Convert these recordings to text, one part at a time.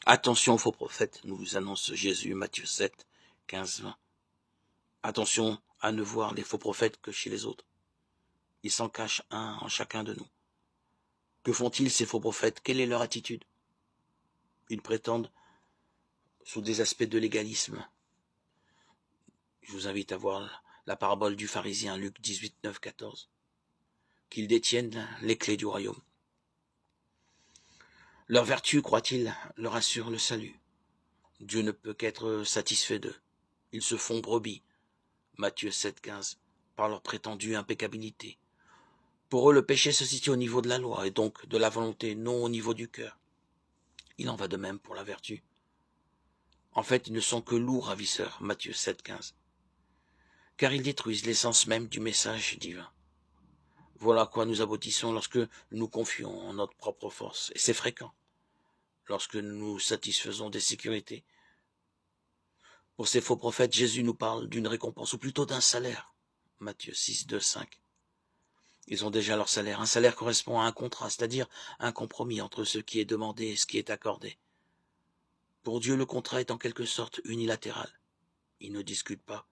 Attention aux faux prophètes, nous annonce Jésus, Matthieu 7, 15, 20. Attention à ne voir les faux prophètes que chez les autres. Il s'en cache un en chacun de nous. Que font-ils ces faux prophètes? Quelle est leur attitude? Ils prétendent sous des aspects de légalisme. Je vous invite à voir la parabole du pharisien, Luc 18, 9, 14. Qu'ils détiennent les clés du royaume. Leur vertu, croit-il, leur assure le salut. Dieu ne peut qu'être satisfait d'eux. Ils se font brebis, Matthieu 7, 15, par leur prétendue impeccabilité. Pour eux, le péché se situe au niveau de la loi et donc de la volonté, non au niveau du cœur. Il en va de même pour la vertu. En fait, ils ne sont que lourds ravisseurs, Matthieu 7, 15, car ils détruisent l'essence même du message divin. Voilà à quoi nous aboutissons lorsque nous confions en notre propre force, et c'est fréquent, lorsque nous nous satisfaisons des sécurités. Pour ces faux prophètes, Jésus nous parle d'une récompense, ou plutôt d'un salaire, Matthieu 6, 2, 5. Ils ont déjà leur salaire. Un salaire correspond à un contrat, c'est-à-dire un compromis entre ce qui est demandé et ce qui est accordé. Pour Dieu, le contrat est en quelque sorte unilatéral. Il ne discute pas.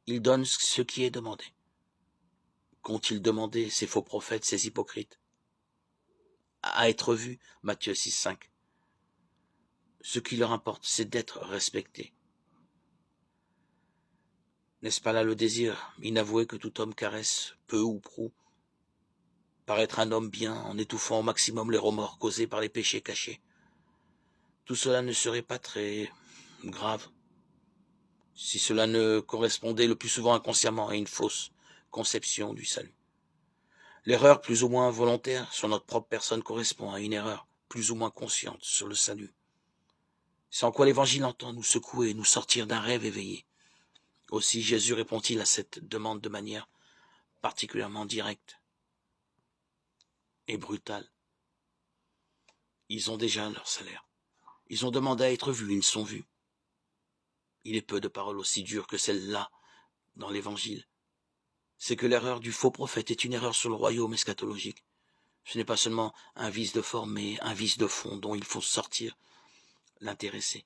Il donne ce qui est demandé. Qu'ont-ils demandé, ces faux prophètes, ces hypocrites? À être vus, Matthieu 6, 5. Ce qui leur importe, c'est d'être respectés. N'est-ce pas là le désir inavoué que tout homme caresse, peu ou prou, paraître un homme bien en étouffant au maximum les remords causés par les péchés cachés? Tout cela ne serait pas très grave si cela ne correspondait le plus souvent inconsciemment à une fausse conception du salut. L'erreur plus ou moins volontaire sur notre propre personne correspond à une erreur plus ou moins consciente sur le salut. C'est en quoi l'Évangile entend nous secouer, nous sortir d'un rêve éveillé. Aussi Jésus répond-il à cette demande de manière particulièrement directe et brutale. Ils ont déjà leur salaire. Ils ont demandé à être vus, ils sont vus. Il est peu de paroles aussi dures que celle-là dans l'Évangile. C'est que l'erreur du faux prophète est une erreur sur le royaume eschatologique. Ce n'est pas seulement un vice de forme, mais un vice de fond dont il faut sortir l'intéressé.